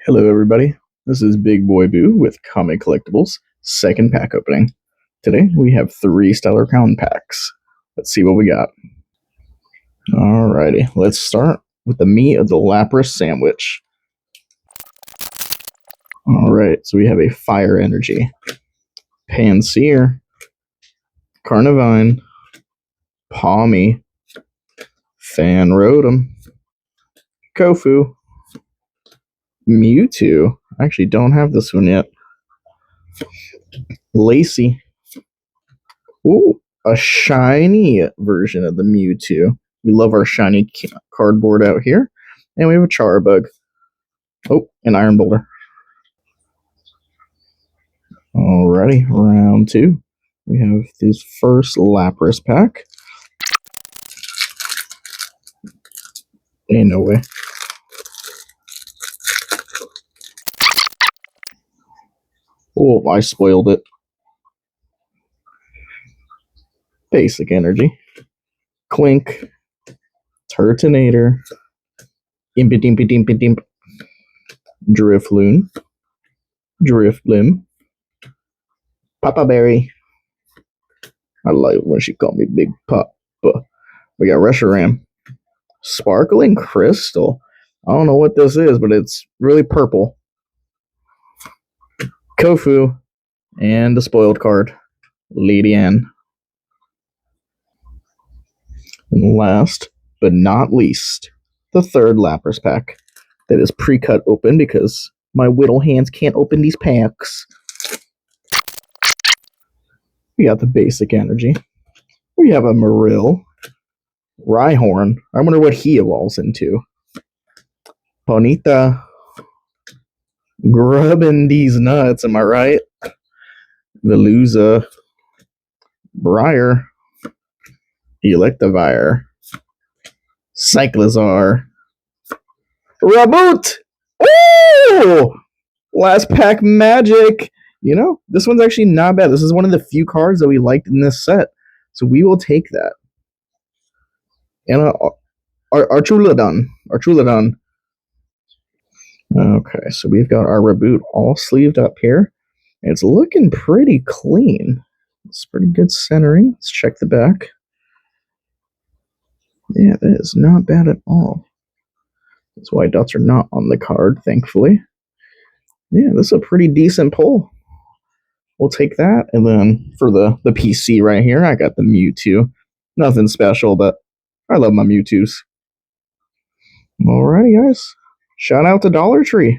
Hello, everybody. This is Big Boy Boo with Comic Collectibles, second pack opening. Today we have 3 Stellar Crown packs. Let's see what we got. Alrighty, let's start with the meat of the Lapras sandwich. Alright, so we have a Fire Energy, Pansear, Carnivine, Pawmi, Fanrotom, Kofu, Mewtwo. I actually don't have this one yet. Lacey. Ooh, a shiny version of the Mewtwo. We love our shiny cardboard out here. And we have a Charbug. Oh, an Iron Boulder. Alrighty, round 2. We have this first Lapras pack. Ain't no way. Oh, I spoiled it. Basic Energy. Clink. Turtonator. Impidimp. Drifloon. Drifblim. Papa Berry. I like when she called me Big Papa. We got Reshiram. Sparkling Crystal. I don't know what this is, but it's really purple. Kofu. And the spoiled card, Lady Anne. And last but not least, the third Lapras pack that is pre-cut open because my whittle hands can't open these packs. We got the Basic Energy. We have a Marill. Rhyhorn. I wonder what he evolves into. Ponyta. Grubbing these nuts, am I right? Veluza. Briar. Electivire. Cyclizar. Raboot! Ooh! Last pack magic! You know, this one's actually not bad. This is one of the few cards that we liked in this set. So we will take that. And Archulodon. Okay, so we've got our Raboot all sleeved up here. And it's looking pretty clean. It's pretty good centering. Let's check the back. Yeah, that is not bad at all. That's why dots are not on the card, thankfully. Yeah, this is a pretty decent pull. We'll take that. And then for the PC right here, I got the Mewtwo. Nothing special, but I love my Mewtwo's. Alrighty, guys. Shout out to Dollar Tree.